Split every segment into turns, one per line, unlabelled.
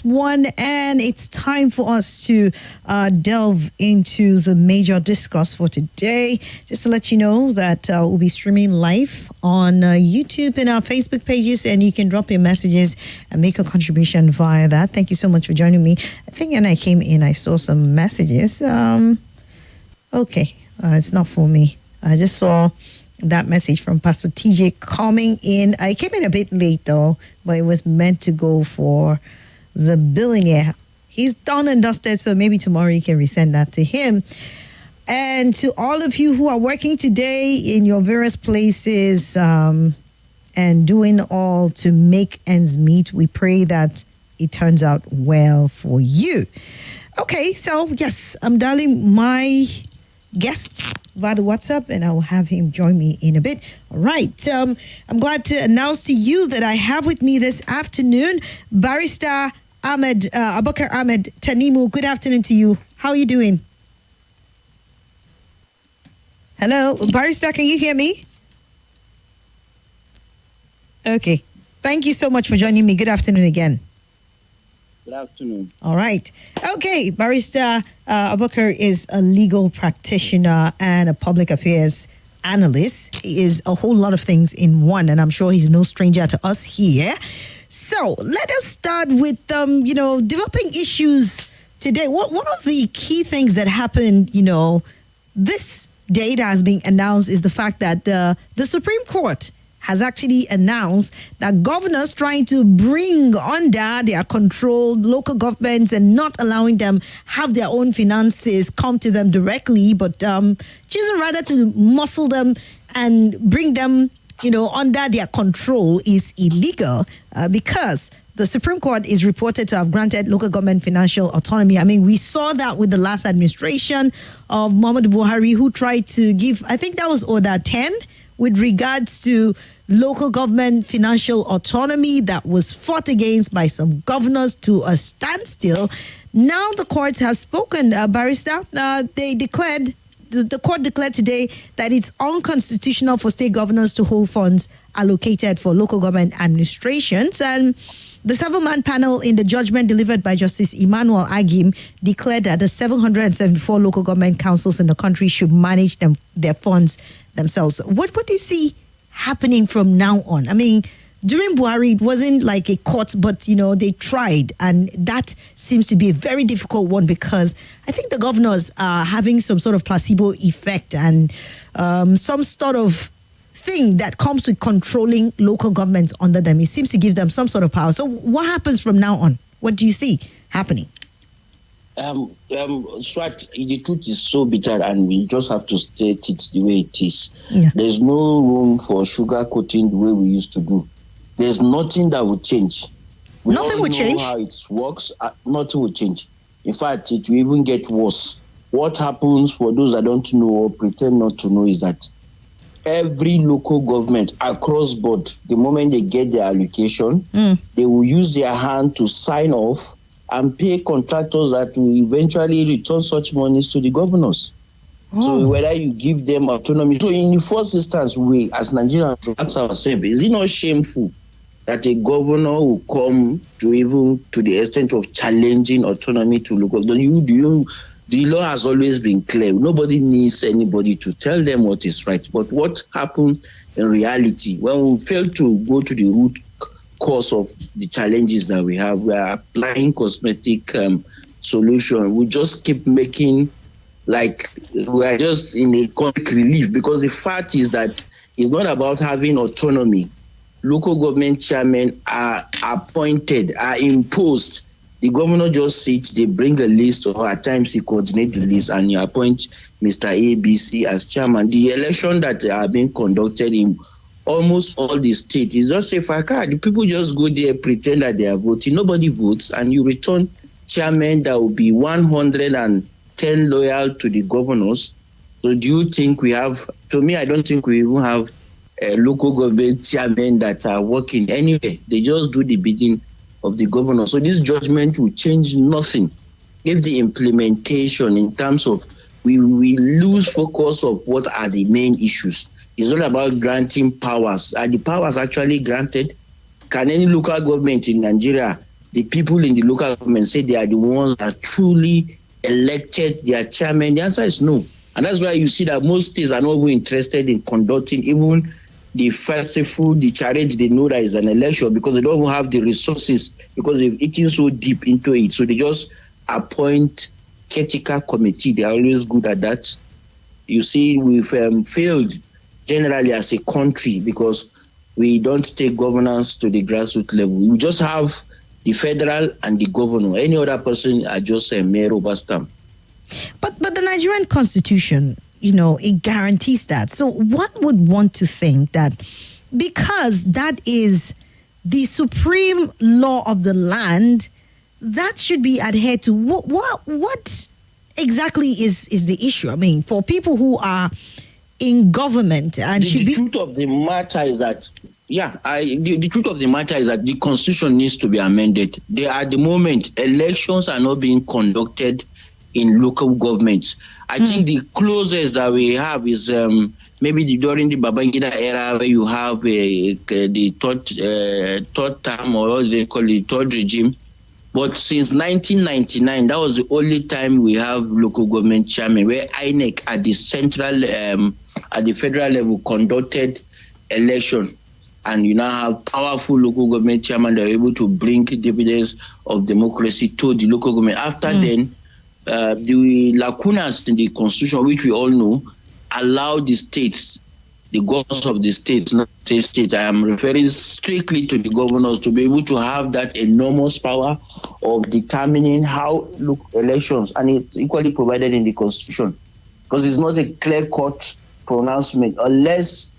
One, and it's time for us to delve into the major discuss for today. Just to let you know that we'll be streaming live on YouTube and our Facebook pages, and you can drop your messages and make a contribution via that. Thank you so much for joining me. I think when I came in, I saw some messages. Okay, it's not for me. I just saw that message from Pastor TJ coming in. I came in a bit late though, but it was meant to go for the billionaire. He's done and dusted, so maybe tomorrow you can resend that to him. And to all of you who are working today in your various places and doing all to make ends meet, we pray that it turns out well for you. Okay, so yes, I'm dialing my guest via the WhatsApp, and I will have him join me in a bit. All right. I'm glad to announce to you that I have with me this afternoon Barrister Abubakar Ahmed Tanimu. Good afternoon to you. How are you doing? Hello, Barrister, can you hear me? Okay. Thank you so much for joining me. Good afternoon again.
Good afternoon.
All right. Okay, Barrister Abubakar is a legal practitioner and a public affairs analyst. He is a whole lot of things in one, and I'm sure he's no stranger to us here. So let us start with, developing issues today. One of the key things that happened, this day that has been announced is the fact that the Supreme Court has actually announced that governors trying to bring under their control local governments and not allowing them have their own finances come to them directly, but choosing rather to muscle them and bring them, under their control is illegal because the Supreme Court is reported to have granted local government financial autonomy. I mean, we saw that with the last administration of Muhammadu Buhari, who tried to give, I think that was Order 10, with regards to local government financial autonomy that was fought against by some governors to a standstill. Now the courts have spoken, Barrister. They declared, the court declared today that it's unconstitutional for state governors to hold funds allocated for local government administrations. And the 7-man panel in the judgment delivered by Justice Emmanuel Agim declared that the 774 local government councils in the country should manage their funds themselves. What do you see happening from now on? I mean, during Buhari, it wasn't like a court, but, they tried. And that seems to be a very difficult one because I think the governors are having some sort of placebo effect and some sort of thing that comes with controlling local governments under them. It seems to give them some sort of power. So what happens from now on? What do you see happening?
Swat, the truth is so bitter and we just have to state it the way it is.
Yeah.
There's no room for sugarcoating the way we used to do. There's nothing that will change.
Nothing will change?
How it works, nothing will change. In fact, it will even get worse. What happens for those that don't know or pretend not to know is that every local government across board, the moment they get their allocation, they will use their hand to sign off and pay contractors that will eventually return such monies to the governors. So whether you give them autonomy. So in the first instance, we as Nigerians ask ourselves, is it not shameful that a governor will come to even to the extent of challenging autonomy to local? The law has always been clear. Nobody needs anybody to tell them what is right. But what happens in reality, when we fail to go to the root cause of the challenges that we have, we are applying cosmetic solution. We just keep making like we are just in a comic relief, because the fact is that it's not about having autonomy. Local government chairmen are appointed, are imposed. The governor just sits, they bring a list, or at times he coordinates the list, and you appoint Mr. ABC as chairman. The election that are being conducted in almost all the states is just a facade. The people just go there, pretend that they are voting. Nobody votes, and you return chairman that will be 110 loyal to the governors. So do you think we have, to me, I don't think we even have a local government chairmen that are working anyway. They just do the bidding of the governor. So this judgment will change nothing if the implementation in terms of we lose focus of what are the main issues. It's not about granting powers. Are the powers actually granted? Can any local government in Nigeria the people in the local government say they are the ones that truly elected their chairman? The answer is no. And that's why you see that most states are not even interested in conducting even the festival, the challenge they know that is an election, because they don't even have the resources, because they've eaten so deep into it. So they just appoint caretaker committee. They are always good at that. You see, we've failed generally as a country because we don't take governance to the grassroots level. We just have the federal and the governor. Any other person are just a mere rubber stamp.
But the Nigerian constitution, it guarantees that. So one would want to think that because that is the supreme law of the land, that should be adhered to. What exactly is the issue? I mean, for people who are in government and
the truth of the matter is that the truth of the matter is that the constitution needs to be amended. At the moment, elections are not being conducted in local governments. I think the closest that we have is maybe during the Babangida era, where you have the third term, or what they call it, third regime. But since 1999, that was the only time we have local government chairman, where INEC at the central, at the federal level conducted election. And you now have powerful local government chairman that are able to bring dividends of democracy to the local government. After then, the lacunas in the constitution, which we all know, allow the states, the governors of the states, not the states, I am referring strictly to the governors, to be able to have that enormous power of determining how elections, and it's equally provided in the constitution, because it's not a clear-cut pronouncement, unless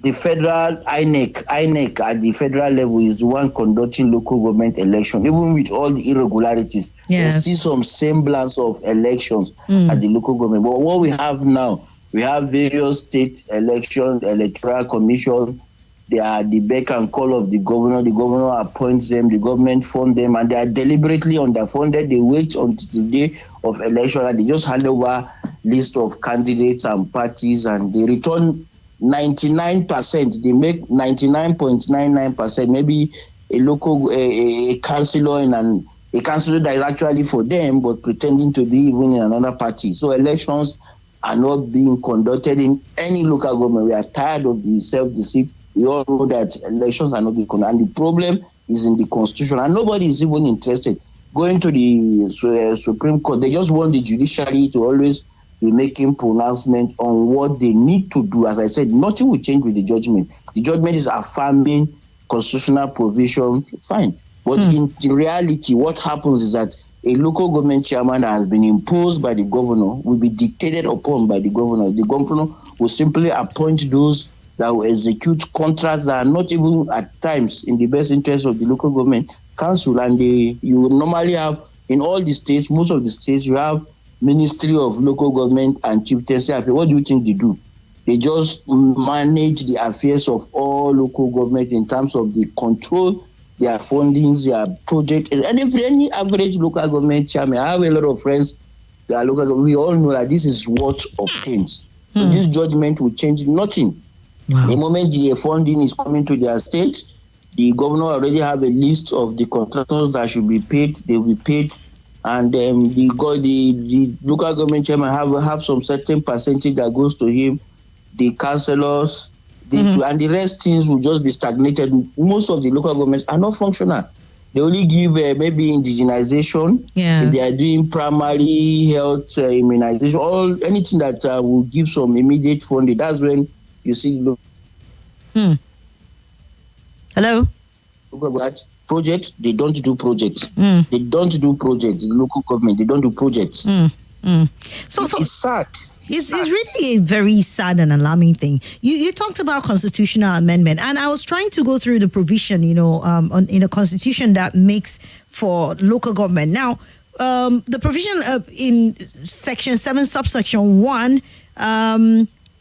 the federal INEC at the federal level is the one conducting local government election. Even with all the irregularities, there's still some semblance of elections at the local government. But what we have now, we have various state election, electoral commission. They are the beck and call of the governor. The governor appoints them, the government fund them, and they are deliberately underfunded. They wait until the day of election and they just hand over list of candidates and parties, and they return 99%. They make 99.99%. Maybe a local a councillor and a councillor that is actually for them, but pretending to be even in another party. So elections are not being conducted in any local government. We are tired of the self-deceit. We all know that elections are not being conducted, and the problem is in the constitution, and nobody is even interested. Going to the Supreme Court, they just want the judiciary to always be making pronouncement on what they need to do. As I said, nothing will change with the judgment. The judgment is affirming constitutional provision, fine. But in reality, what happens is that a local government chairman that has been imposed by the governor will be dictated upon by the governor. The governor will simply appoint those that will execute contracts that are not even at times in the best interest of the local government council. And you will normally have, in all the states, most of the states, you have Ministry of Local Government and Chieftaincy Affairs. What do you think they do? They just manage the affairs of all local government in terms of the control, their fundings, their project. And if any average local government chairman, I have a lot of friends that are local government, we all know that this is what obtains. So this judgment will change nothing. Wow. The moment the funding is coming to their state, the governor already have a list of the contractors that should be paid. They will be paid. And the local government chairman have some certain percentage that goes to him, the councillors, and the rest things will just be stagnated. Most of the local governments are not functional. They only give maybe indigenization. If they are doing primary health immunization, anything that will give some immediate funding. That's when you see.
Hello.
Projects, they don't do projects. They don't do projects. The local government, they don't do projects. So it's sad.
It's really a very sad and alarming thing. You talked about constitutional amendment, and I was trying to go through the provision, in a constitution that makes for local government. Now, the provision in Section 7, subsection 1,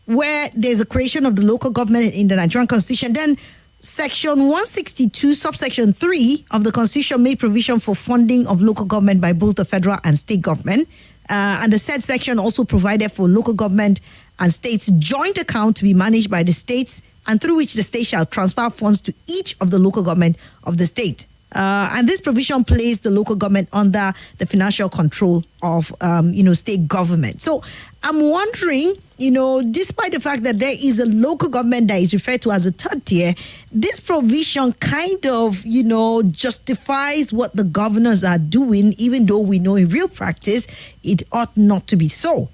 where there's a creation of the local government in the Nigerian constitution, then Section 162, subsection 3 of the Constitution made provision for funding of local government by both the federal and state government. And the said section also provided for local government and states joint account to be managed by the states, and through which the state shall transfer funds to each of the local government of the state. And this provision placed the local government under the financial control of, state government. So I'm wondering, despite the fact that there is a local government that is referred to as a third tier, this provision kind of, justifies what the governors are doing, even though we know in real practice it ought not to be so.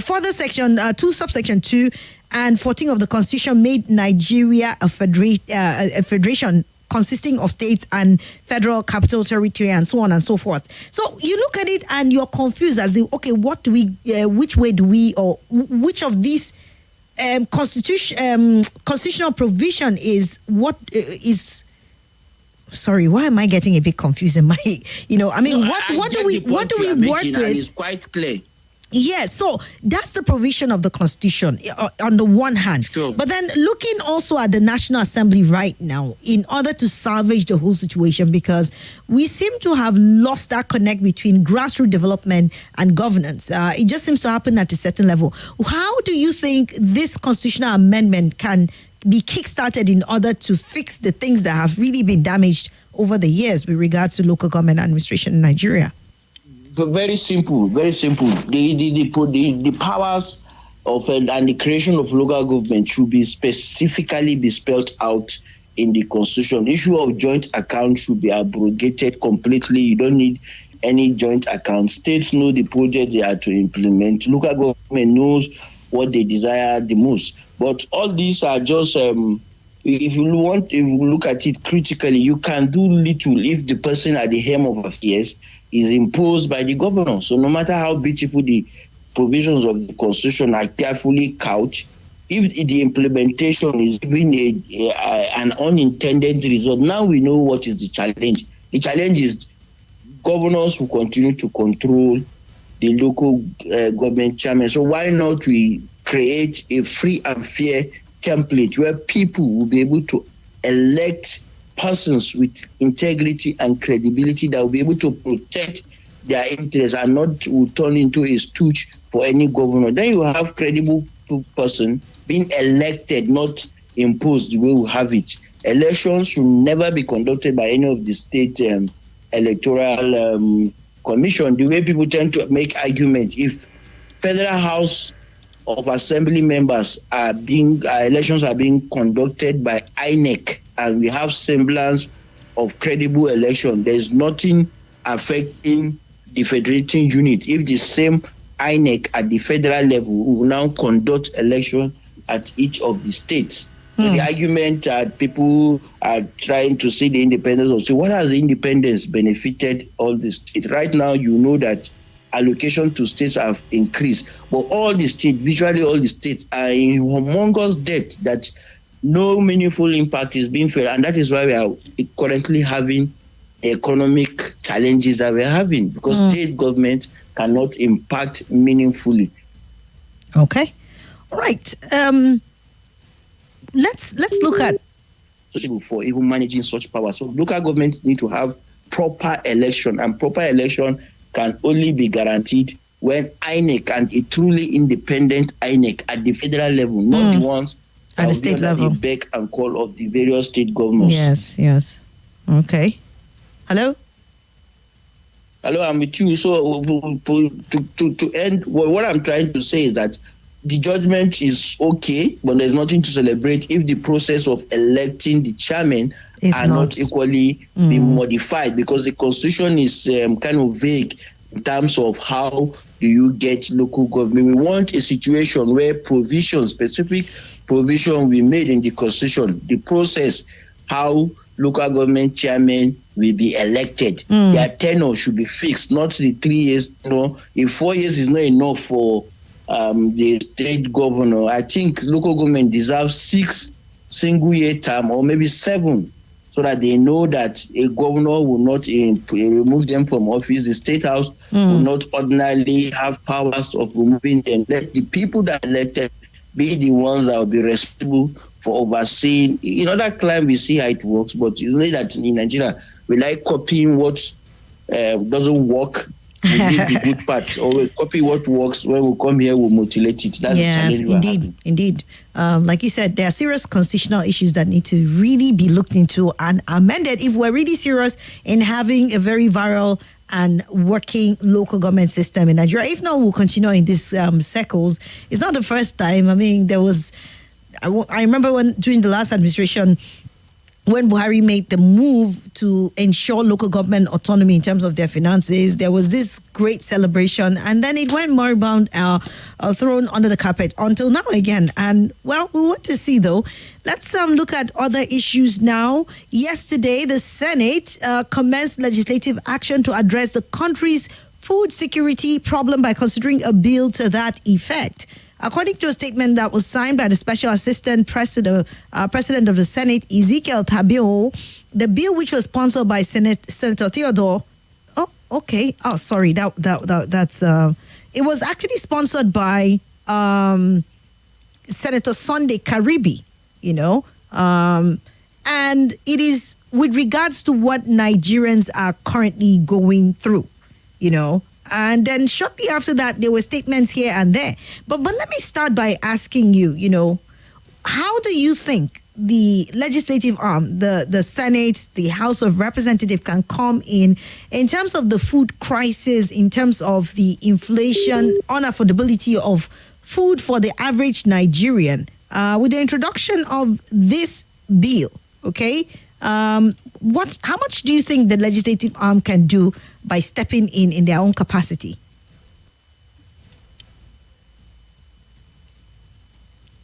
Further section 2, subsection 2 and 14 of the Constitution made Nigeria a federation consisting of states and federal capital territory and so on and so forth. So you look at it and you're confused as if, okay, what do we, which way do we, or which of these constitutional provision is what is. Sorry, why am I getting a bit confused in my? What do we work with?
And it's quite clear.
Yes, so that's the provision of the Constitution on the one hand.
Sure.
But then looking also at the National Assembly right now in order to salvage the whole situation, because we seem to have lost that connect between grassroots development and governance. It just seems to happen at a certain level. How do you think this constitutional amendment can be kickstarted in order to fix the things that have really been damaged over the years with regards to local government administration in Nigeria?
Very simple, very simple. The powers of and the creation of local government should be specifically be spelled out in the Constitution. The issue of joint account should be abrogated completely. You don't need any joint account. States know the project they are to implement. Local government knows what they desire the most. But all these are just if you look at it critically, you can do little if the person at the helm of affairs is imposed by the governor. So no matter how beautiful the provisions of the Constitution are carefully couched, if the implementation is even an unintended result, now we know what is the challenge. The challenge is governors will continue to control the local government chairman. So why not we create a free and fair template where people will be able to elect persons with integrity and credibility that will be able to protect their interests and not will turn into a stooge for any governor. Then you have credible person being elected, not imposed the way we have it. Elections should never be conducted by any of the state electoral commission. The way people tend to make argument, if Federal House of Assembly members elections are being conducted by INEC, and we have semblance of credible election, there's nothing affecting the federating unit. If the same INEC at the federal level will now conduct election at each of the states. So the argument that people are trying to see the independence of, so what has the independence benefited all the states? Right now, you know that allocation to states have increased, but all the states, virtually all the states, are in humongous debt that no meaningful impact is being felt, and that is why we are currently having economic challenges that we're having, because state government cannot impact meaningfully.
Okay, all right. Let's look at
for even managing such power. So local governments need to have proper election, and proper election can only be guaranteed when INEC, and a truly independent INEC at the federal level, not the ones
at the state level,
the beck and call of the various state governments.
Yes. Okay. Hello,
I'm with you. So to end, what I'm trying to say is that the judgment is okay, but there's nothing to celebrate if the process of electing the chairman are not equally be modified, because the Constitution is kind of vague in terms of how do you get local government. We want a situation where specific provision we made in the Constitution, the process, how local government chairmen will be elected. Their tenure should be fixed, not the 3 years. If 4 years is not enough for the state governor, I think local government deserves 6 single-year term, or maybe 7, so that they know that a governor will not remove them from office. The State House will not ordinarily have powers of removing them. Let the people that elected be the ones that will be responsible for overseeing. In other climes, we see how it works, but you know that in Nigeria, we like copying what doesn't work We leave the good part, or we copy what works. When we come here, we mutilate it. That's the challenge we're having.
Indeed. Like you said, there are serious constitutional issues that need to really be looked into and amended if we're really serious in having a very viral and working local government system in Nigeria. If not, we'll continue in these circles. It's not the first time. I mean, I remember during the last administration, when Buhari made the move to ensure local government autonomy in terms of their finances, there was this great celebration, and then it went moribund, thrown under the carpet until now again. And well, we want to see though. Let's look at other issues now. Yesterday, the Senate commenced legislative action to address the country's food security problem by considering a bill to that effect. According to a statement that was signed by the Special Assistant President of the Senate, Ezekiel Tabio, the bill, which was sponsored by Senator Theodore. Oh, okay. Oh, sorry. That's. It was actually sponsored by Senator Sunday Karibi. And it is with regards to what Nigerians are currently going through. And then shortly after that, there were statements here and there. But let me start by asking you, how do you think the legislative arm, the Senate, the House of Representatives can come in terms of the food crisis, in terms of the inflation, unaffordability of food for the average Nigerian, with the introduction of this bill, okay? How much do you think the legislative arm can do by stepping in their own capacity?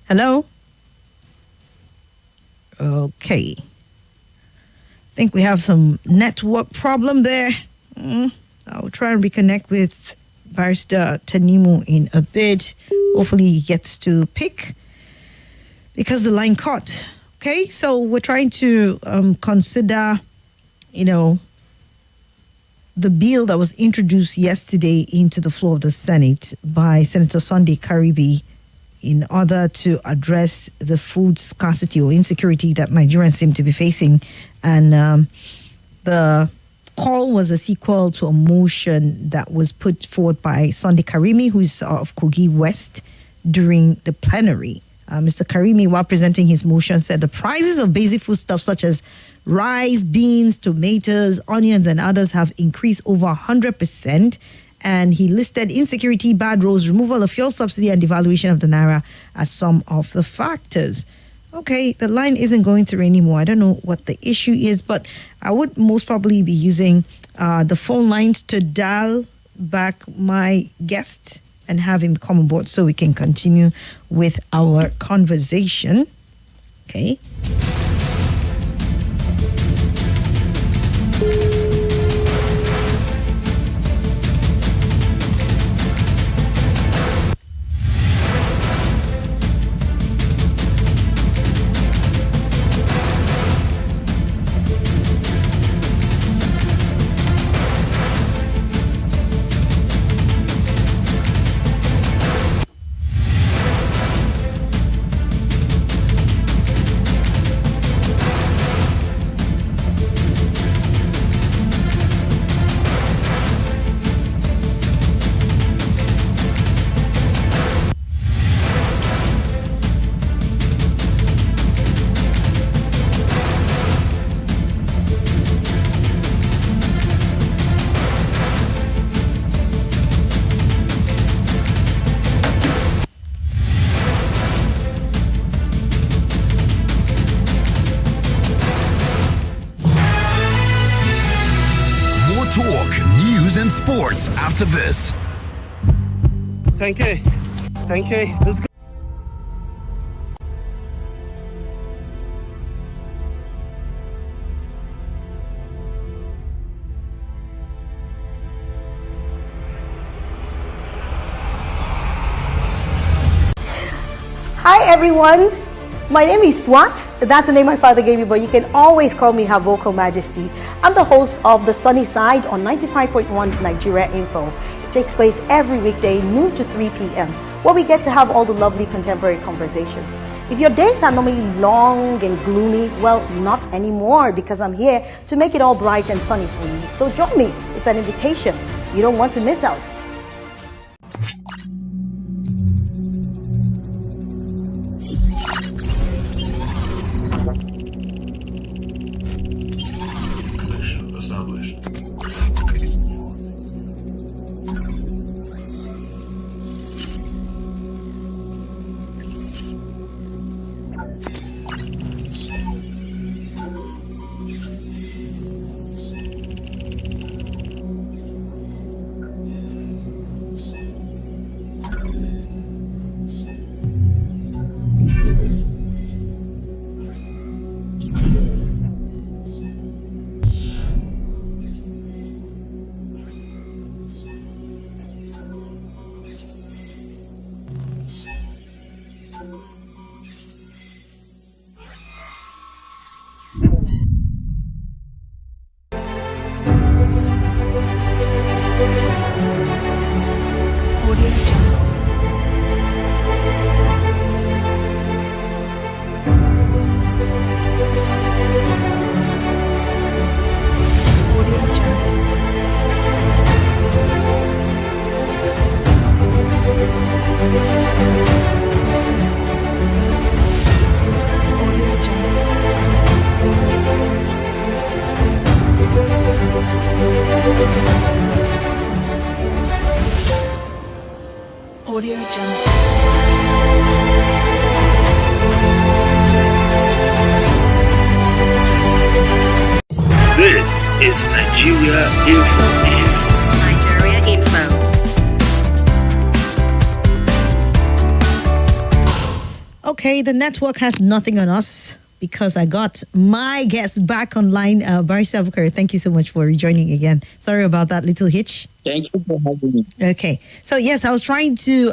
Hello? Okay. I think we have some network problem there. I'll try and reconnect with Barrister Tanimu in a bit. Hopefully he gets to pick because the line cut. Okay, so we're trying to consider, the bill that was introduced yesterday into the floor of the Senate by Senator Sunday Karibi in order to address the food scarcity or insecurity that Nigerians seem to be facing. And the call was a sequel to a motion that was put forward by Sunday Karimi, who is of Kogi West, during the plenary. Mr. Karimi, while presenting his motion, said the prices of basic foodstuffs such as rice, beans, tomatoes, onions, and others have increased over 100%. And he listed insecurity, bad roads, removal of fuel subsidy, and devaluation of the naira as some of the factors. Okay, the line isn't going through anymore. I don't know what the issue is, but I would most probably be using the phone lines to dial back my guest and have him come on board so we can continue with our conversation. Okay.
Sports after this.
10K. 10K. Let's go.
Hi everyone, my name is Swat. That's the name my father gave me, but you can always call me Her Vocal Majesty. I'm the host of The Sunny Side on 95.1 Nigeria Info. It takes place every weekday, noon to 3 p.m., where we get to have all the lovely contemporary conversations. If your days are normally long and gloomy, well, not anymore, because I'm here to make it all bright and sunny for you. So join me. It's an invitation. You don't want to miss out.
Connection established.
Audio Jungle.
This is Nigeria Info News.
Nigeria Info.
Okay, the network has nothing on us because I got my guest back online. Barrister Abubakar, thank you so much for rejoining again. Sorry about that little hitch.
Thank you for having me.
Okay. So, yes, I was trying to,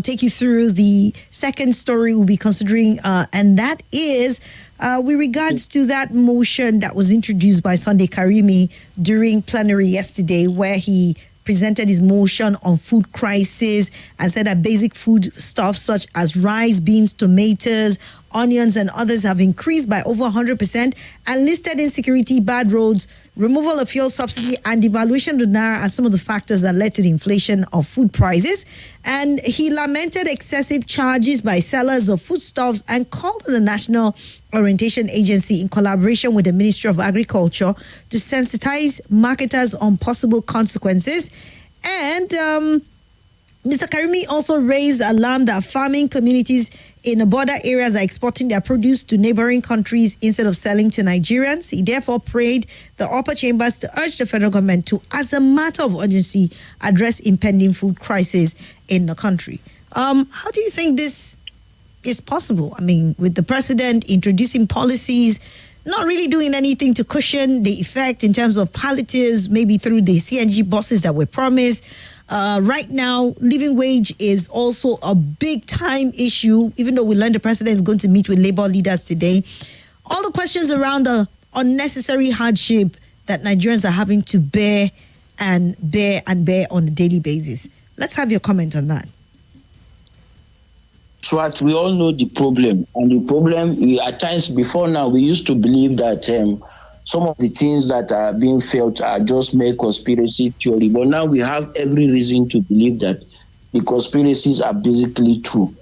take you through the second story we'll be considering, and that is with regards to that motion that was introduced by Sunday Karimi during plenary yesterday, where he presented his motion on food crisis and said that basic food stuff such as rice, beans, tomatoes, onions, and others have increased by over 100%, and listed insecurity, bad roads, removal of fuel subsidy, and devaluation of the naira as some of the factors that led to the inflation of food prices. And he lamented excessive charges by sellers of foodstuffs and called on the National Orientation Agency in collaboration with the Ministry of Agriculture to sensitize marketers on possible consequences. And Mr. Karimi also raised alarm that farming communities in the border areas are exporting their produce to neighboring countries instead of selling to Nigerians. He therefore prayed the upper chambers to urge the federal government to, as a matter of urgency, address impending food crisis in the country. How do you think this is possible? I mean, with the president introducing policies, not really doing anything to cushion the effect in terms of palliatives, maybe through the CNG buses that were promised. Right now, living wage is also a big time issue, even though we learned the president is going to meet with labor leaders today. All the questions around the unnecessary hardship that Nigerians are having to bear on a daily basis. Let's have your comment on that.
Swat, we all know the problem. And the problem, at times before now, we used to believe that some of the things that are being felt are just mere conspiracy theory. But now we have every reason to believe that the conspiracies are basically true.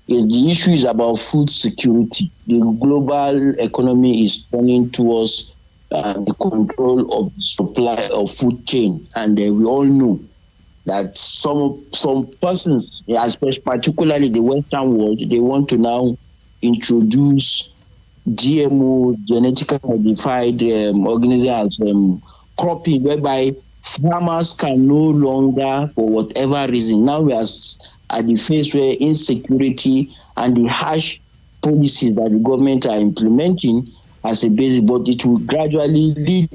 The issue is about food security. The global economy is turning towards the control of the supply of food chain. And we all know that some persons, especially particularly the Western world, they want to now introduce GMO, genetically modified organisms, cropping, whereby farmers can no longer, for whatever reason, now we are at the phase where insecurity and the harsh policies that the government are implementing as a basis, but it will gradually lead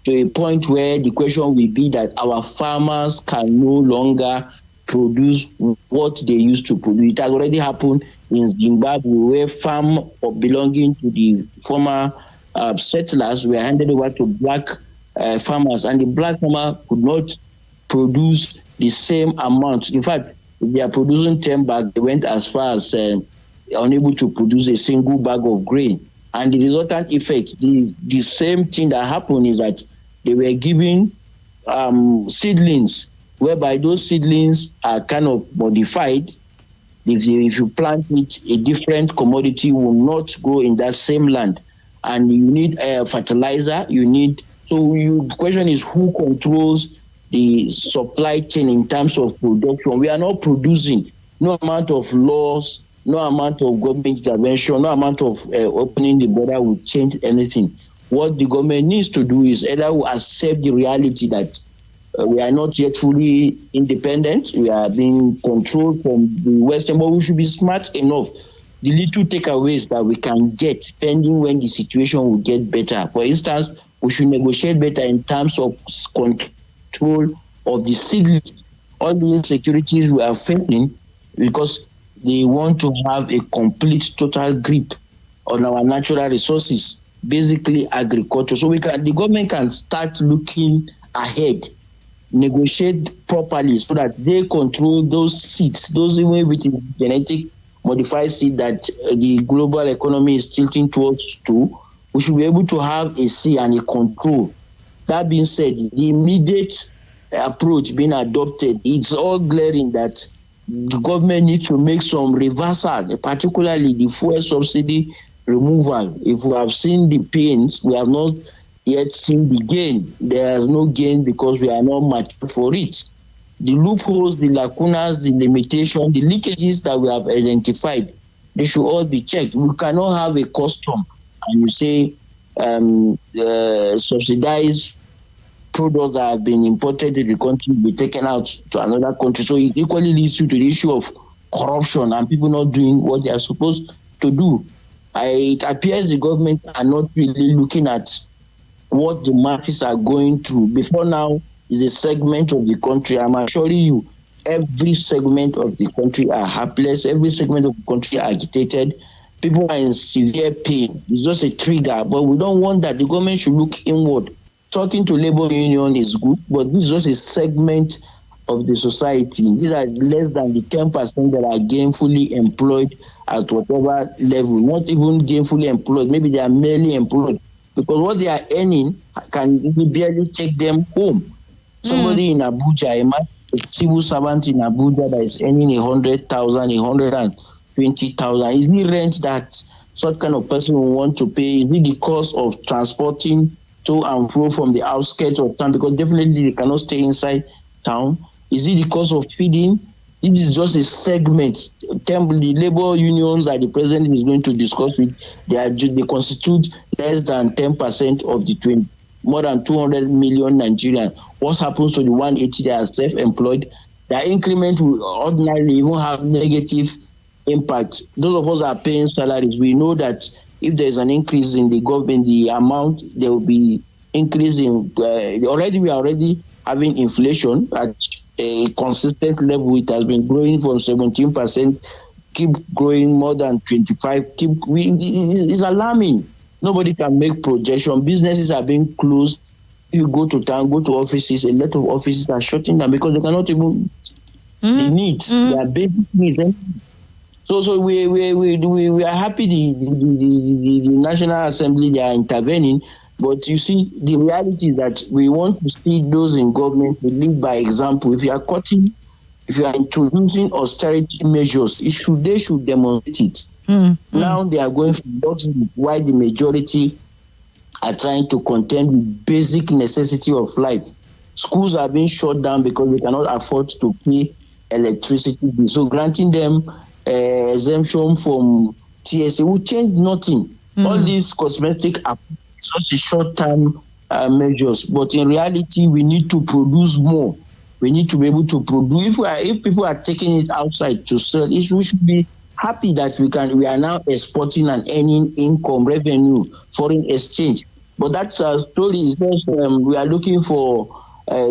to a point where the question will be that our farmers can no longer produce what they used to produce. It has already happened in Zimbabwe, where farm belonging to the former settlers were handed over to black farmers, and the black farmer could not produce the same amount. In fact, if they are producing 10 bags, they went as far as unable to produce a single bag of grain. And the resultant effect, the same thing that happened is that they were giving seedlings, whereby those seedlings are kind of modified. If you plant it, a different commodity will not grow in that same land, and you need fertilizer. The question is, who controls the supply chain in terms of production? We are not producing. No amount of laws, no amount of government intervention, no amount of opening the border will change anything. What the government needs to do is either accept the reality that we are not yet fully independent. We are being controlled from the Western, but we should be smart enough. The little takeaways that we can get, pending when the situation will get better. For instance, we should negotiate better in terms of control of the seedlings. All the insecurities we are facing because they want to have a complete, total grip on our natural resources, basically agriculture. So the government can start looking ahead, negotiate properly so that they control those seeds, those even with genetic modified seed that the global economy is tilting towards too. We should be able to have a say and a control. That being said, the immediate approach being adopted, it's all glaring that the government needs to make some reversal, particularly the fuel subsidy removal. If we have seen the pains, we have not yet seen the gain. There is no gain because we are not mature for it. The loopholes, the lacunas, the limitations, the leakages that we have identified, they should all be checked. We cannot have a custom and you say subsidized products that have been imported to the country will be taken out to another country. So it equally leads you to the issue of corruption and people not doing what they are supposed to do. It appears the government are not really looking at what the masses are going through. Before now is a segment of the country. I'm assuring you, every segment of the country are helpless. Every segment of the country are agitated. People are in severe pain. It's just a trigger, but we don't want that. The government should look inward. Talking to labor union is good, but this is just a segment of the society. These are less than the 10% that are gainfully employed at whatever level. Not even gainfully employed. Maybe they are merely employed. Because what they are earning can barely take them home. Somebody in Abuja, a civil servant in Abuja that is earning 100,000, 120,000. Is the rent that such kind of person will want to pay? Is it the cost of transporting to and fro from the outskirts of town? Because definitely they cannot stay inside town. Is it the cost of feeding? This is just a segment. The labor unions that the president is going to discuss with, they constitute less than 10% of the more than 200 million Nigerians. What happens to the 180 that are self-employed? Their increment will ordinarily even have negative impact. Those of us that are paying salaries, we know that if there is an increase in the government, the amount, there will be increase in, we are already having inflation at a consistent level. It has been growing from 17%, keep growing more than 25, it's alarming. Nobody can make projection. Businesses are being closed. If you go to town, go to offices, a lot of offices are shutting down because they cannot even the needs, their basic needs. So we are happy the National Assembly, they are intervening, but you see the reality is that we want to see those in government to lead by example. If you are introducing austerity measures, they should demonstrate it. Now they are going for luxury while the majority are trying to contend with basic necessity of life. Schools are being shut down because they cannot afford to pay electricity bill. So granting them exemption from TSA will change nothing. All these cosmetic are such a short-term measures, but in reality, we need to produce more. We need to be able to produce. If people are taking it outside to sell, we should be happy that we are now exporting and earning income, revenue, foreign exchange. But that story is just we are looking for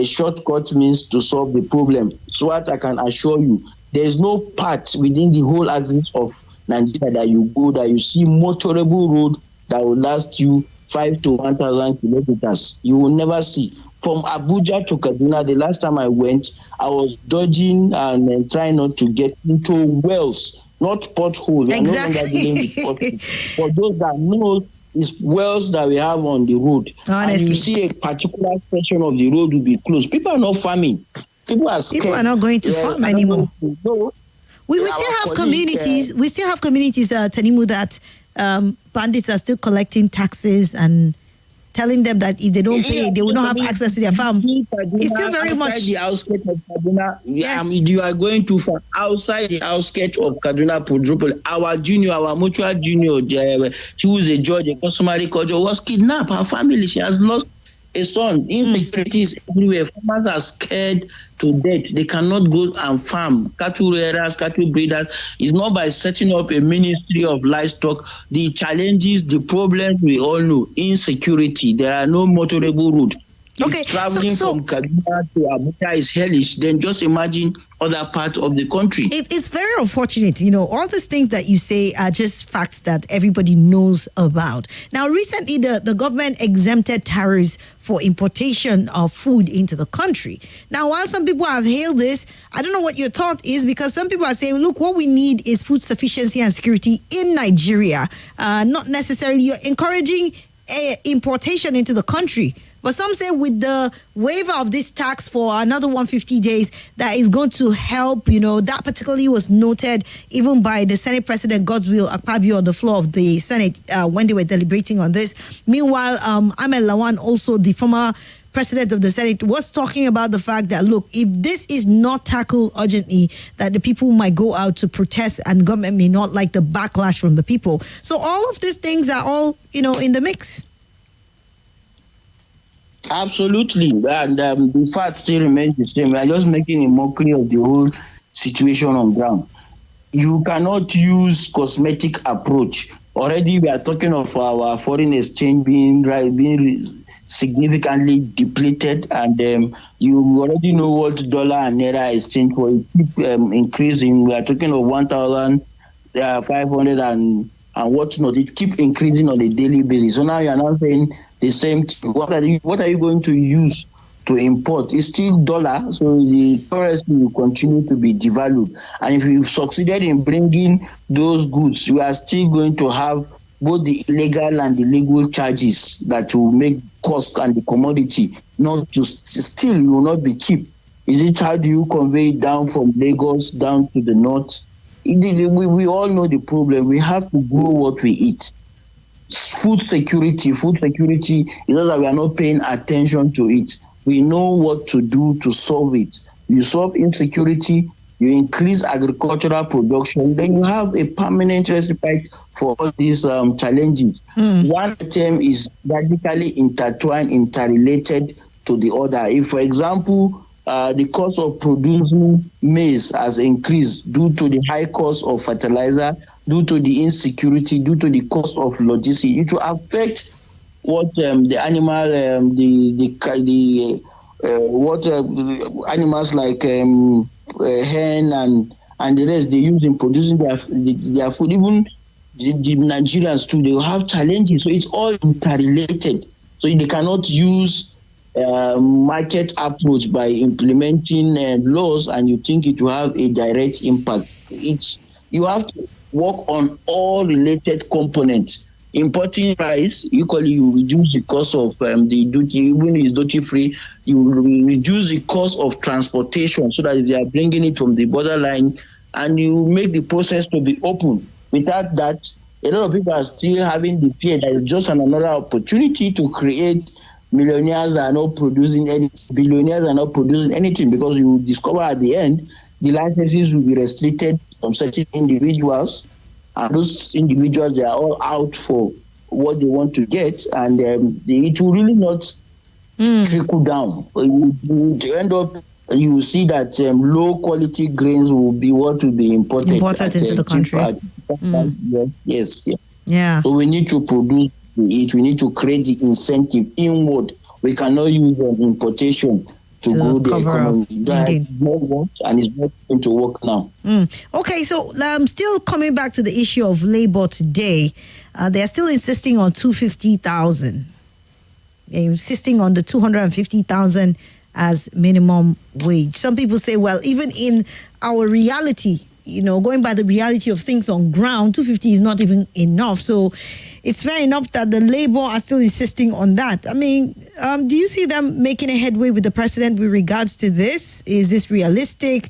shortcut means to solve the problem. Swat, I can assure you, there is no part within the whole axis of Nigeria that you go that you see motorable road that will last you 5 to 1,000 kilometers. You will never see. From Abuja to Kaduna, the last time I went, I was dodging and trying not to get into wells, not potholes.
Exactly.
I'm no longer dealing with potholes. For those that know It's wells that we have on the road.
Honestly.
And you see a particular section of the road will be closed. People are not farming. People are scared.
People are not going to farm anymore.
No.
We still have communities. We still have communities, Tanimu, that bandits are still collecting taxes and telling them that if they don't pay, they will not have access to their farm. It's still very much
outside the outskirts of Kaduna.
Yes.
You are going too far outside the outskirts of Kaduna. Our mutual junior, she was a judge, a customary culture, was kidnapped. Her family, she has lost a son. Insecurity is everywhere. Farmers are scared to death. They cannot go and farm. Cattle rearers, cattle breeders. It's not by setting up a ministry of livestock. The challenges, the problems we all know. Insecurity. There are no motorable routes.
Okay,
If traveling from Kaduna to Abuja is hellish, then just imagine other parts of the country.
It's very unfortunate. All these things that you say are just facts that everybody knows about. Now, recently, the government exempted tariffs for importation of food into the country. Now, while some people have hailed this, I don't know what your thought is, because some people are saying, look, what we need is food sufficiency and security in Nigeria. Not necessarily you're encouraging importation into the country. But some say with the waiver of this tax for another 150 days, that is going to help. That particularly was noted even by the Senate President Godswill Akpabio on the floor of the Senate when they were deliberating on this. Meanwhile, Ahmed Lawan, also the former President of the Senate, was talking about the fact that, look, if this is not tackled urgently, that the people might go out to protest and government may not like the backlash from the people. So all of these things are all, in the mix.
Absolutely, and the fact still remains the same. We are just making a mockery of the whole situation on ground. You cannot use cosmetic approach. Already, we are talking of our foreign exchange being significantly depleted, and you already know what dollar and naira exchange will keep increasing. We are talking of 1,500 and whatnot. It keeps increasing on a daily basis. So now you are now saying the same thing. What are you going to use to import? It's still dollar, so the currency will continue to be devalued. And if you've succeeded in bringing those goods, you are still going to have both the illegal and the legal charges that will make cost and the commodity not to still will not be cheap. Is it how do you convey it down from Lagos down to the north? We all know the problem. We have to grow what we eat. Food security is not that we are not paying attention to it. We know what to do to solve it. You solve insecurity, you increase agricultural production, then you have a permanent respite for all these challenges. One term is radically interrelated to the other. If, for example, the cost of producing maize has increased due to the high cost of fertilizer, due to the insecurity, due to the cost of logistics, it will affect what the animal, animals like hen and the rest they use in producing their food. Even the Nigerians too, they will have challenges. So it's all interrelated. So they cannot use market approach by implementing laws and you think it will have a direct impact. You have to work on all related components. Importing rice, equally you reduce the cost of the duty, even if it's duty free, you reduce the cost of transportation so that they are bringing it from the borderline and you make the process to be open. Without that, a lot of people are still having the fear that it's just another opportunity to create millionaires that are not producing anything, billionaires are not producing anything, because you discover at the end the licenses will be restricted from certain individuals, and those individuals, they are all out for what they want to get, and it will really not trickle down. You end up, you will see that low quality grains will be what will be imported
into the country.
Yes.
Yeah.
So we need to produce it. We need to create the incentive inward. We cannot use importation to grow the economy. That is not work, and it's not going to work now.
Okay, so still coming back to the issue of labor today, they are still insisting on 250,000. They're insisting on the 250,000 as minimum wage. Some people say, well, even in our reality, going by the reality of things on ground, 250 is not even enough. So it's fair enough that the Labour are still insisting on that. I mean, do you see them making a headway with the president with regards to this? Is this realistic?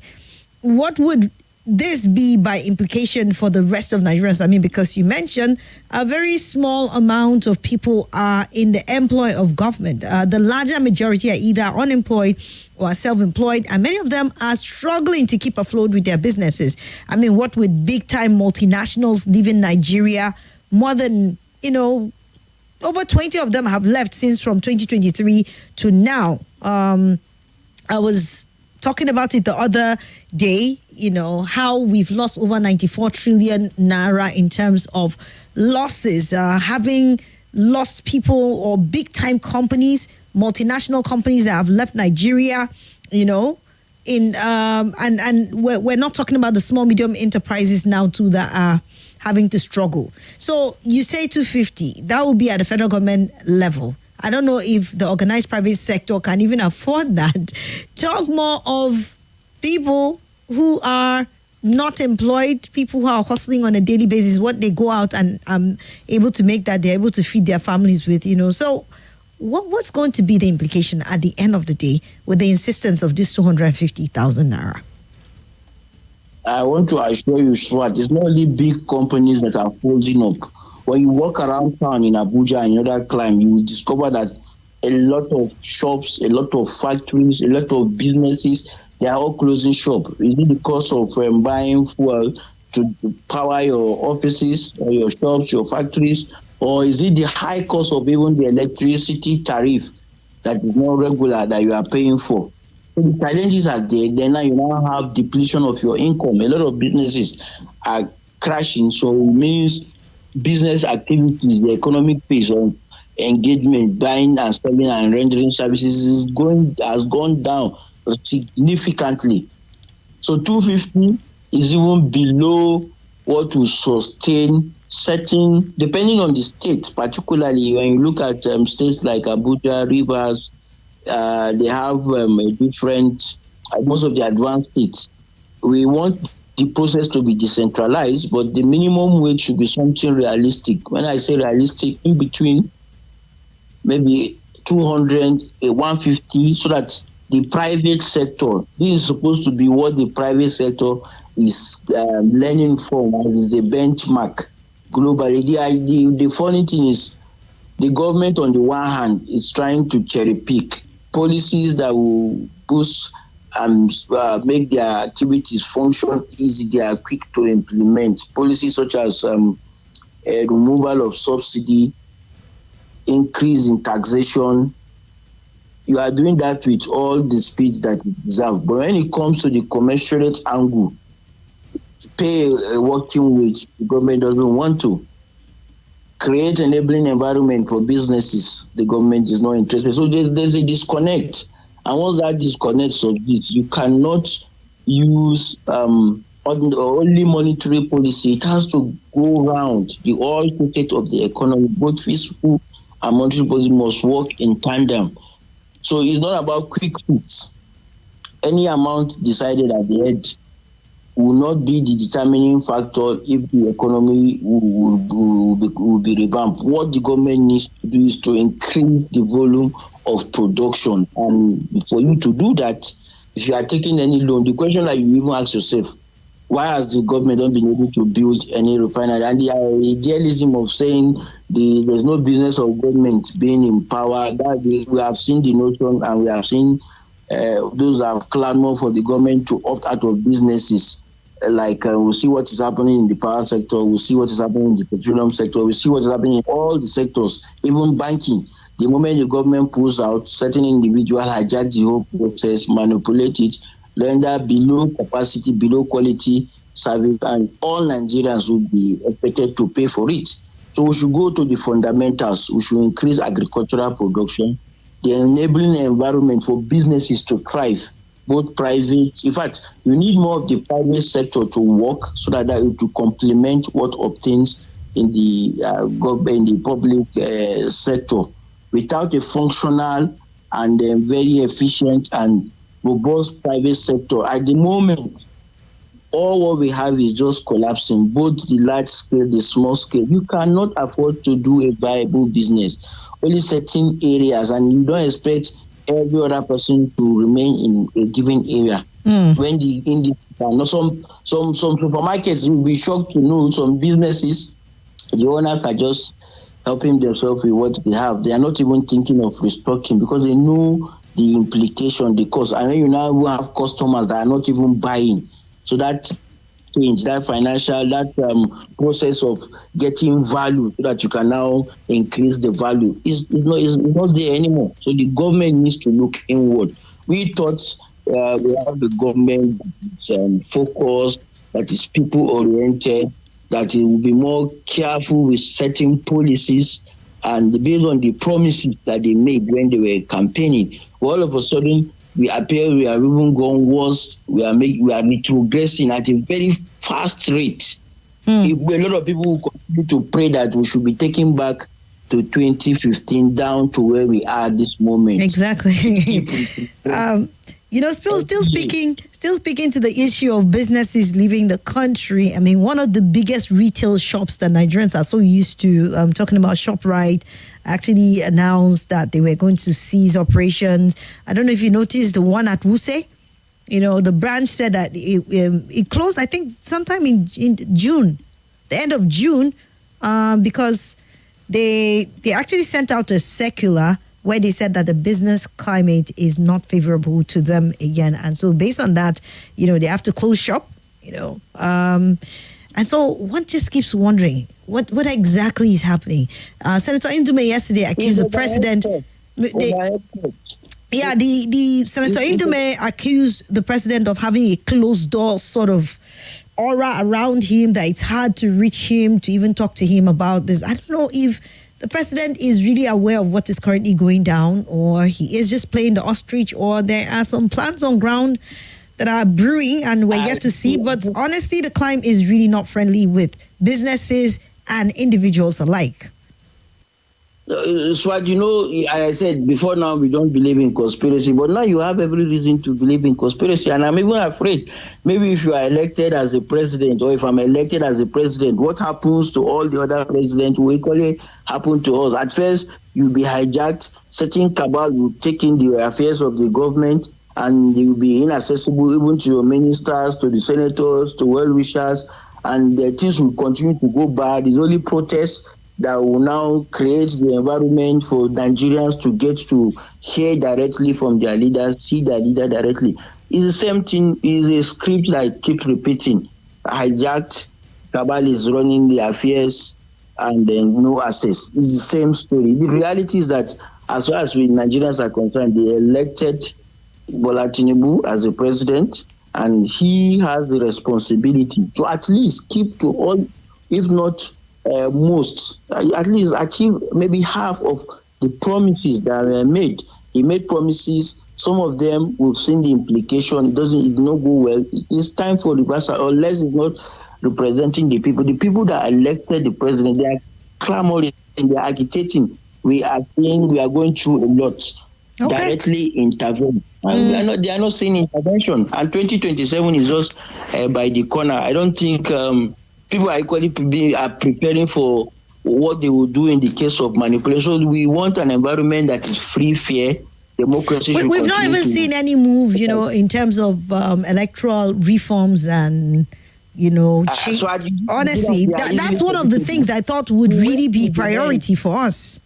What would this be by implication for the rest of Nigerians? I mean, because you mentioned a very small amount of people are in the employ of government. The larger majority are either unemployed or are self-employed, and many of them are struggling to keep afloat with their businesses. I mean, what with big-time multinationals leaving Nigeria, more than, over 20 of them have left since from 2023 to now. I was talking about it the other day, how we've lost over 94 trillion naira in terms of losses, having lost people or big time companies, multinational companies that have left Nigeria, and we're not talking about the small, medium enterprises now too that are having to struggle. So you say 250, that will be at the federal government level. I don't know if the organized private sector can even afford that. Talk more of people who are not employed, people who are hustling on a daily basis, what they go out and able to make that they're able to feed their families with, So what's going to be the implication at the end of the day with the insistence of this 250,000 naira?
I want to assure you, Swat, it's not only big companies that are folding up. When you walk around town in Abuja and other clime, you will discover that a lot of shops, a lot of factories, a lot of businesses, they are all closing shop. Is it because of buying fuel to power your offices or your shops, your factories, or is it the high cost of even the electricity tariff that is not regular that you are paying for? So the challenges are there. Then now you now have depletion of your income. A lot of businesses are crashing, so it means business activities, the economic pace of engagement, buying and selling and rendering services has gone down significantly. So 250 is even below what will sustain certain, depending on the state, particularly when you look at states like Abuja, Rivers, they have a different, most of the advanced states. We want the process to be decentralized, but the minimum wage should be something realistic. When I say realistic, in between maybe 200, 150, so that the private sector, this is supposed to be what the private sector is learning from as the benchmark globally. The funny thing is, the government on the one hand is trying to cherry pick policies that will boost and make their activities function easy. They are quick to implement policies such as a removal of subsidy, increase in taxation. You are doing that with all the speed that it deserves. But when it comes to the commensurate angle, pay a working wage, the government doesn't want to. Create enabling environment for businesses, the government is not interested. So there's a disconnect. And once that disconnects of this, you cannot use only monetary policy. It has to go around the whole state of the economy. Both fiscal and monetary policy must work in tandem. So it's not about quick fix. Any amount decided at the end will not be the determining factor if the economy will be revamped. What the government needs to do is to increase the volume of production. And for you to do that, if you are taking any loan, the question that you even ask yourself, why has the government not been able to build any refinery? And the idealism of saying there's no business of government being in power, that we have seen the notion, and we have seen those that have clamored for the government to opt out of businesses. Like we'll see what is happening in the power sector, we'll see what is happening in the petroleum sector, we'll see what is happening in all the sectors, even banking. The moment the government pulls out, certain individuals hijack the whole process, manipulate it, render below capacity, below quality service, and all Nigerians will be expected to pay for it. So we should go to the fundamentals. We should increase agricultural production, the enabling environment for businesses to thrive, both private. In fact, you need more of the private sector to work so that it will complement what obtains in the public sector. Without a functional and very efficient and robust private sector, at the moment, all what we have is just collapsing, both the large scale, the small scale. You cannot afford to do a viable business. Only certain areas, and you don't expect every other person to remain in a given area. When some supermarkets, you'll be shocked to know some businesses, the owners are just helping themselves with what they have. They are not even thinking of restocking because they know the implication, the cost. And when you now have customers that are not even buying, so that change, that financial, that process of getting value so that you can now increase the value is not there anymore. So the government needs to look inward. We thought we have the government that's focused, that is people-oriented, that it will be more careful with certain policies and based on the promises that they made when they were campaigning. All of a sudden, we appear we are even going worse. We are retrogressing at a very fast rate. A lot of people will continue to pray that we should be taken back to 2015 down to where we are at this moment.
Exactly. Still speaking to the issue of businesses leaving the country. I mean, one of the biggest retail shops that Nigerians are so used to, talking about ShopRite, actually announced that they were going to cease operations. I don't know if you noticed the one at Wuse. The branch said that it closed, I think, sometime in June, the end of June, because they actually sent out a circular where they said that the business climate is not favorable to them again. And so based on that, they have to close shop, And so one just keeps wondering, what exactly is happening? Senator Indume yesterday accused the president. The Senator Indume accused the president of having a closed door sort of aura around him, that it's hard to reach him, to even talk to him about this. I don't know if the president is really aware of what is currently going down, or he is just playing the ostrich, or there are some plans on ground that are brewing and we're yet to see. But honestly, the climate is really not friendly with businesses and individuals alike.
Swat, I said before, now we don't believe in conspiracy, but now you have every reason to believe in conspiracy. And I'm even afraid, maybe if you are elected as a president, or if I'm elected as a president, what happens to all the other presidents will equally happen to us. At first, you'll be hijacked, certain cabal will take in the affairs of the government, and you'll be inaccessible even to your ministers, to the senators, to well-wishers, and things will continue to go bad. It's only protests that will now create the environment for Nigerians to get to hear directly from their leaders, see their leader directly. It's the same thing, it's a script that keeps repeating. Hijacked, cabal is running the affairs, and then no access. It's the same story. The reality is that as far as we Nigerians are concerned, they elected Bola Tinubu as the president, and he has the responsibility to at least keep to all, if not most, at least achieve maybe half of the promises that were made. He made promises. Some of them we've seen the implication. It did not go well. It's time for reversal, unless it's not representing the people. The people that elected the president, they are clamoring and they are agitating. We are saying we are going through a lot. Okay. Directly intervene. And they are not seeing intervention. And 2027 is just by the corner. I don't think people are equally preparing for what they will do in the case of manipulation. We want an environment that is free, fair. Democracy.
We've not even seen any move, in terms of electoral reforms and, change. Honestly, that's one of the things I thought would really be priority for us.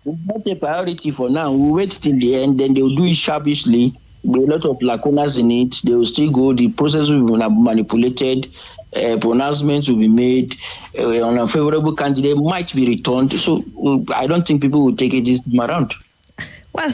It's not a priority for now. We'll wait till the end, then they'll do it sharpishly. There are a lot of lacunas in it. They will still go. The process will be manipulated. Pronouncements will be made. An unfavorable candidate might be returned. So I don't think people will take it this time around.
Well,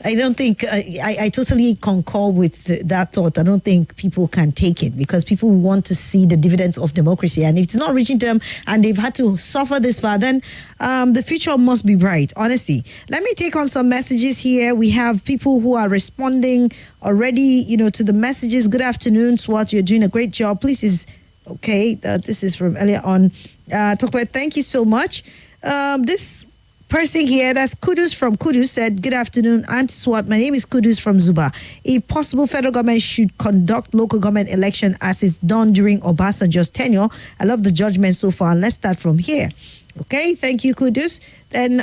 I don't think, I totally concur with that thought. I don't think people can take it because people want to see the dividends of democracy. And if it's not reaching them and they've had to suffer this far, then the future must be bright, honestly. Let me take on some messages here. We have people who are responding already, to the messages. Good afternoon, Swat. You're doing a great job. Please is okay. This is from earlier on. Talk about, thank you so much. This person here, that's Kudus from Kudus, said, good afternoon, Aunt Swat. My name is Kudus from Zuba. If possible, federal government should conduct local government election as it's done during Obasanjo's tenure. I love the judgment so far. Let's start from here. Okay, thank you, Kudus. Then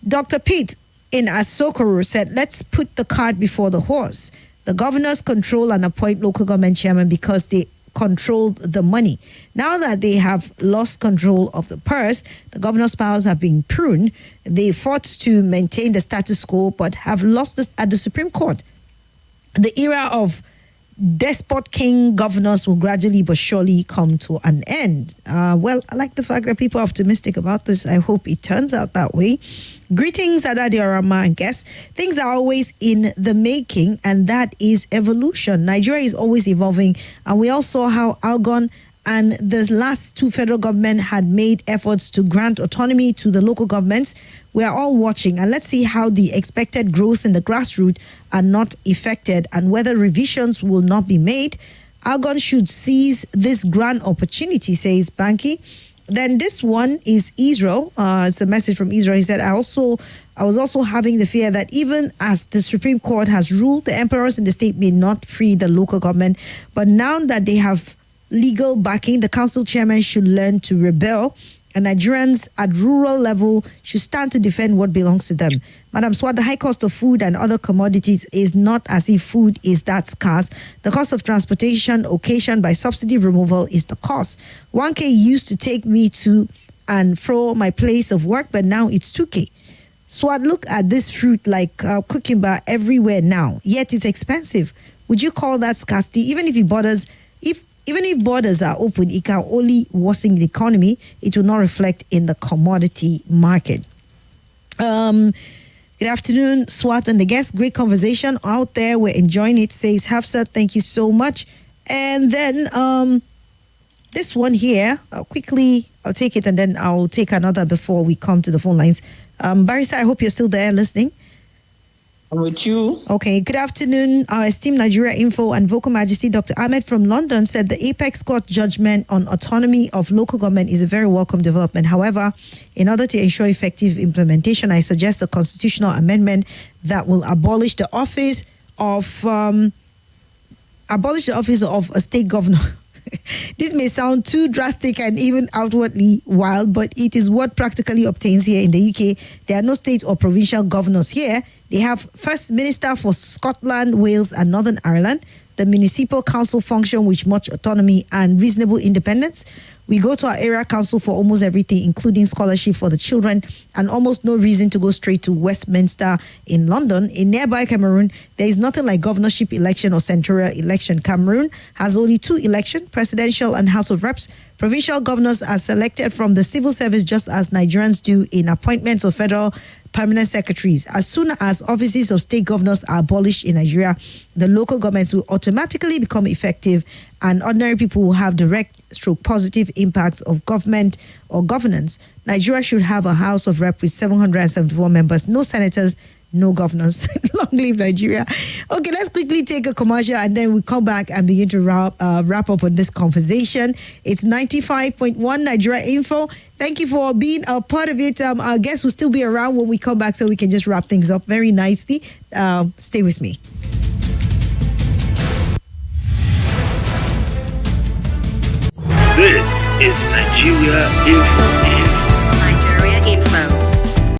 Dr. Pete in Asokoro said, let's put the cart before the horse. The governors control and appoint local government chairman because they controlled the money. Now that they have lost control of the purse, the governor's powers have been pruned. They fought to maintain the status quo but have lost this at the Supreme Court. The era of despot king governors will gradually but surely come to an end. Well, I like the fact that people are optimistic about this. I hope it turns out that way. Greetings, Adadi Arama and guests. Things are always in the making, and that is evolution. Nigeria is always evolving, and we all saw how Algon and the last two federal government had made efforts to grant autonomy to the local governments. We are all watching, and let's see how the expected growth in the grassroots are not affected and whether revisions will not be made. Algon should seize this grand opportunity, says Banky. Then this one is Israel. It's a message from Israel. He said, I was also having the fear that even as the Supreme Court has ruled, the emperors in the state may not free the local government. But now that they have legal backing, the council chairman should learn to rebel, and Nigerians at rural level should stand to defend what belongs to them. Madam Swat, the high cost of food and other commodities is not as if food is that scarce. The cost of transportation occasioned by subsidy removal is the cost. 1K used to take me to and fro my place of work, but now it's 2K. Swat, look at this fruit like cucumber everywhere now, yet it's expensive. Would you call that scarcity? Even if borders are open, it can only worsen the economy. It will not reflect in the commodity market. Good afternoon, Swat and the guests. Great conversation out there. We're enjoying it, says Hafsa. Thank you so much. And then this one here, I'll take it and then I'll take another before we come to the phone lines. Barrister, I hope you're still there listening.
I'm with you.
Okay, good afternoon. Our esteemed Nigeria Info and Vocal Majesty, Dr. Ahmed from London, said the Apex Court judgment on autonomy of local government is a very welcome development. However, in order to ensure effective implementation, I suggest a constitutional amendment that will abolish the office of a state governor. This may sound too drastic and even outwardly wild, but it is what practically obtains here in the UK. There are no state or provincial governors here. They have First Minister for Scotland, Wales, and Northern Ireland. The municipal council function with much autonomy and reasonable independence. We go to our area council for almost everything, including scholarship for the children, and almost no reason to go straight to Westminster in London. In nearby Cameroon, there is nothing like governorship election or senatorial election. Cameroon has only two elections, presidential and House of Reps. Provincial governors are selected from the civil service just as Nigerians do in appointments of federal permanent secretaries. As soon as offices of state governors are abolished in Nigeria, the local governments will automatically become effective and ordinary people will have direct stroke positive impacts of government or governance. Nigeria should have a House of Rep with 774 members, no senators, no governors. Long live Nigeria. Okay, let's quickly take a commercial and then we'll come back and begin to wrap up on this conversation. It's 95.1 Nigeria Info. Thank you for being a part of it. Our guests will still be around when we come back so we can just wrap things up very nicely. Stay with me.
This is Nigeria Info.